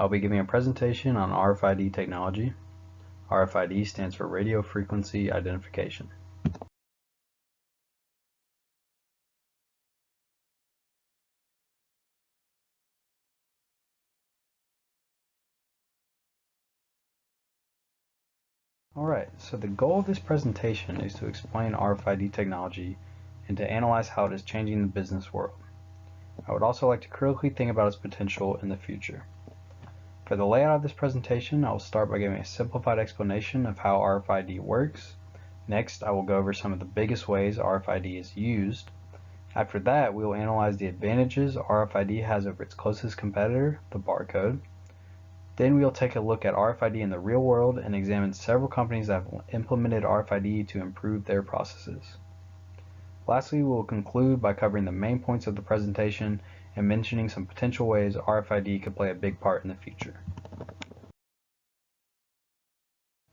I'll be giving a presentation on RFID technology. RFID stands for Radio Frequency Identification. Alright, so the goal of this presentation is to explain RFID technology and to analyze how it is changing the business world. I would also like to critically think about its potential in the future. For the layout of this presentation, I will start by giving a simplified explanation of how RFID works. Next, I will go over some of the biggest ways RFID is used. After that, we will analyze the advantages RFID has over its closest competitor, the barcode. Then we will take a look at RFID in the real world and examine several companies that have implemented RFID to improve their processes. Lastly, we will conclude by covering the main points of the presentation and mentioning some potential ways RFID could play a big part in the future.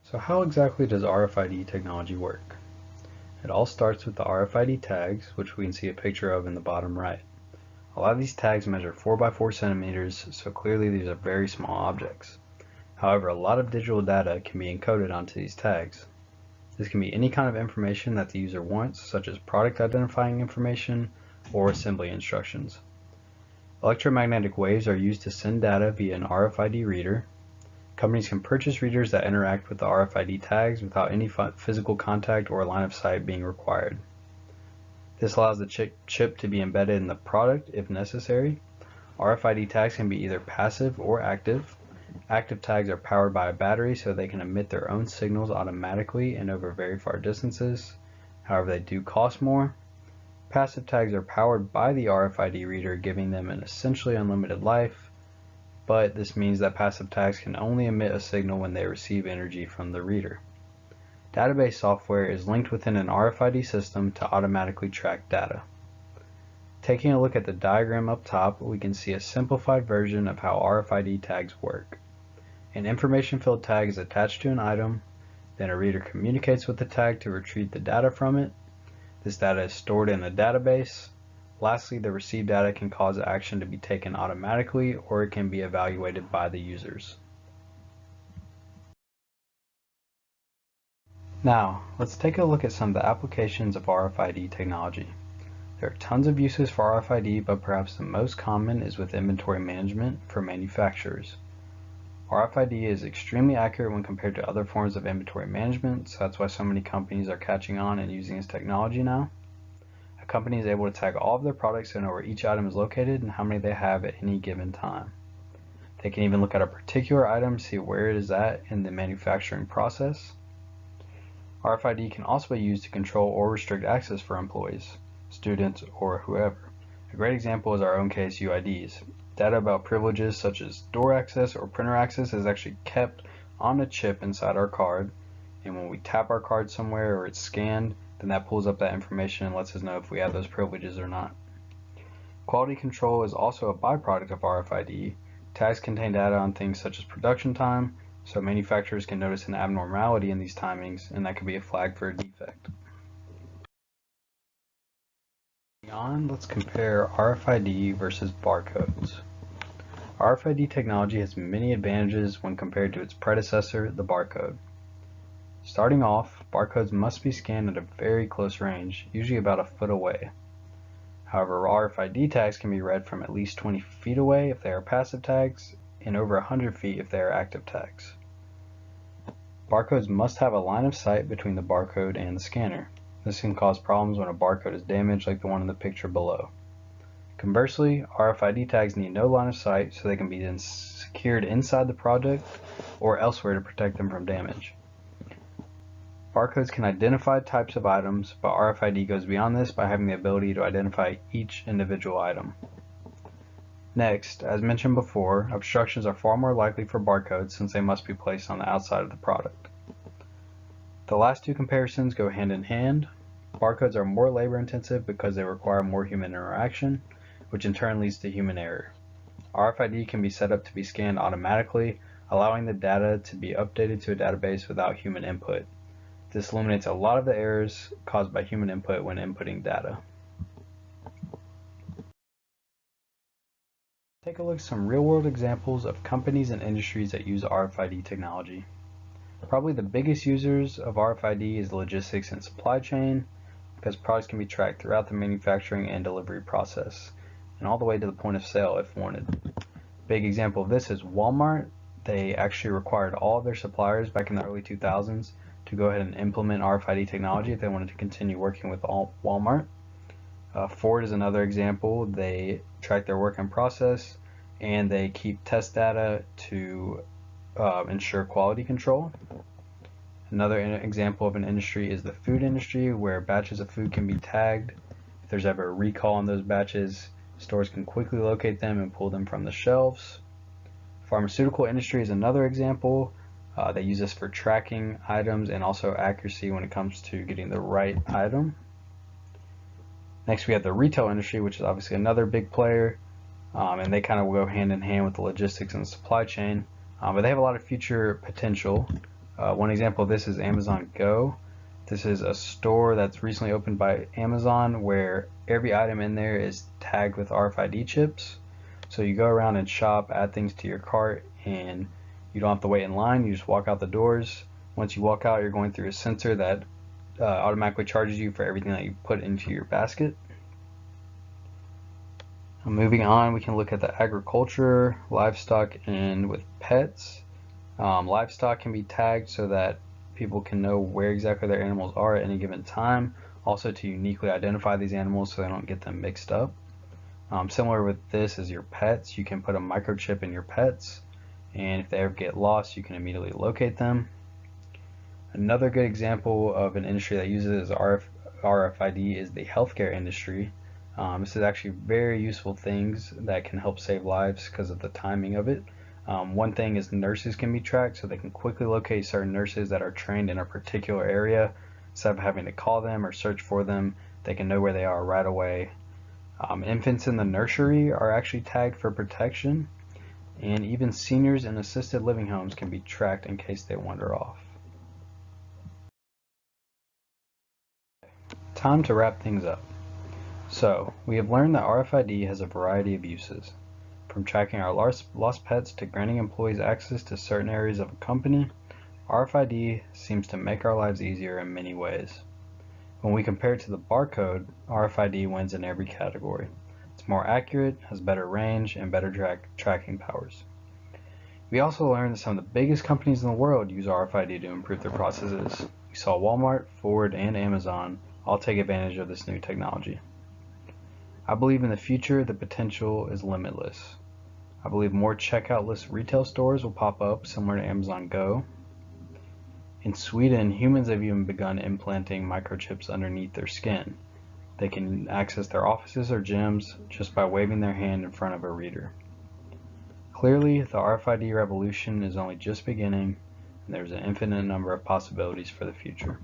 So how exactly does RFID technology work? It all starts with the RFID tags, which we can see a picture of in the bottom right. A lot of these tags measure 4 by 4 centimeters, so clearly these are very small objects. However, a lot of digital data can be encoded onto these tags. This can be any kind of information that the user wants, such as product identifying information or assembly instructions. Electromagnetic waves are used to send data via an RFID reader. Companies can purchase readers that interact with the RFID tags without any physical contact or line of sight being required. This allows the chip to be embedded in the product if necessary. RFID tags can be either passive or active. Active tags are powered by a battery so they can emit their own signals automatically and over very far distances. However, they do cost more. Passive tags are powered by the RFID reader, giving them an essentially unlimited life, but this means that passive tags can only emit a signal when they receive energy from the reader. Database software is linked within an RFID system to automatically track data. Taking a look at the diagram up top, we can see a simplified version of how RFID tags work. An information-filled tag is attached to an item, then a reader communicates with the tag to retrieve the data from it. This data is stored in a database. Lastly, the received data can cause action to be taken automatically, or it can be evaluated by the users. Now, let's take a look at some of the applications of RFID technology. There are tons of uses for RFID, but perhaps the most common is with inventory management for manufacturers. RFID is extremely accurate when compared to other forms of inventory management, so that's why so many companies are catching on and using this technology now. A company is able to tag all of their products and know where each item is located and how many they have at any given time. They can even look at a particular item to see where it is at in the manufacturing process. RFID can also be used to control or restrict access for employees, students, or whoever. A great example is our own case UIDs. Data about privileges such as door access or printer access is actually kept on a chip inside our card, and when we tap our card somewhere or it's scanned, then that pulls up that information and lets us know if we have those privileges or not. Quality control is also a byproduct of RFID. Tags contain data on things such as production time, so manufacturers can notice an abnormality in these timings, and that could be a flag for a defect. Moving on, let's compare RFID versus barcodes. RFID technology has many advantages when compared to its predecessor, the barcode. Starting off, barcodes must be scanned at a very close range, usually about a foot away. However, RFID tags can be read from at least 20 feet away if they are passive tags, and over 100 feet if they are active tags. Barcodes must have a line of sight between the barcode and the scanner. This can cause problems when a barcode is damaged, like the one in the picture below. Conversely, RFID tags need no line of sight, so they can be then secured inside the product or elsewhere to protect them from damage. Barcodes can identify types of items, but RFID goes beyond this by having the ability to identify each individual item. Next, as mentioned before, obstructions are far more likely for barcodes since they must be placed on the outside of the product. The last two comparisons go hand in hand. Barcodes are more labor intensive because they require more human interaction, which in turn leads to human error. RFID can be set up to be scanned automatically, allowing the data to be updated to a database without human input. This eliminates a lot of the errors caused by human input when inputting data. Take a look at some real-world examples of companies and industries that use RFID technology. Probably the biggest users of RFID is logistics and supply chain, because products can be tracked throughout the manufacturing and delivery process, and all the way to the point of sale if wanted. Big example of this is Walmart. They actually required all of their suppliers back in the early 2000s to go ahead and implement RFID technology if they wanted to continue working with Walmart. Ford is another example. They track their work in process and they keep test data to ensure quality control. Another example of an industry is the food industry, where batches of food can be tagged. If there's ever a recall on those batches, stores can quickly locate them and pull them from the shelves. Pharmaceutical industry is another example. They use this for tracking items and also accuracy when it comes to getting the right item. Next we have the retail industry, which is obviously another big player, and they kind of go hand in hand with the logistics and the supply chain, but they have a lot of future potential. One example of this is Amazon Go. This is a store that's recently opened by Amazon where every item in there is tagged with RFID chips. So you go around and shop, add things to your cart, and you don't have to wait in line. You just walk out the doors. Once you walk out, you're going through a sensor that automatically charges you for everything that you put into your basket. Moving on, we can look at the agriculture, livestock, and with pets. Livestock can be tagged so that people can know where exactly their animals are at any given time, also to uniquely identify these animals so they don't get them mixed up. Similar with this is your pets. You can put a microchip in your pets, and if they ever get lost, you can immediately locate them. Another good example of an industry that uses RFID is the healthcare industry. This is actually very useful things that can help save lives because of the timing of it. One thing is nurses can be tracked, so they can quickly locate certain nurses that are trained in a particular area. Instead of having to call them or search for them, they can know where they are right away. Infants in the nursery are actually tagged for protection, and even seniors in assisted living homes can be tracked in case they wander off. Time to wrap things up. So, we have learned that RFID has a variety of uses, from tracking our lost pets to granting employees access to certain areas of a company. RFID seems to make our lives easier in many ways. When we compare it to the barcode, RFID wins in every category. It's more accurate, has better range, and better tracking powers. We also learned that some of the biggest companies in the world use RFID to improve their processes. We saw Walmart, Ford, and Amazon all take advantage of this new technology. I believe in the future the potential is limitless. I believe more checkout-less retail stores will pop up, similar to Amazon Go. In Sweden, humans have even begun implanting microchips underneath their skin. They can access their offices or gyms just by waving their hand in front of a reader. Clearly, the RFID revolution is only just beginning, and there's an infinite number of possibilities for the future.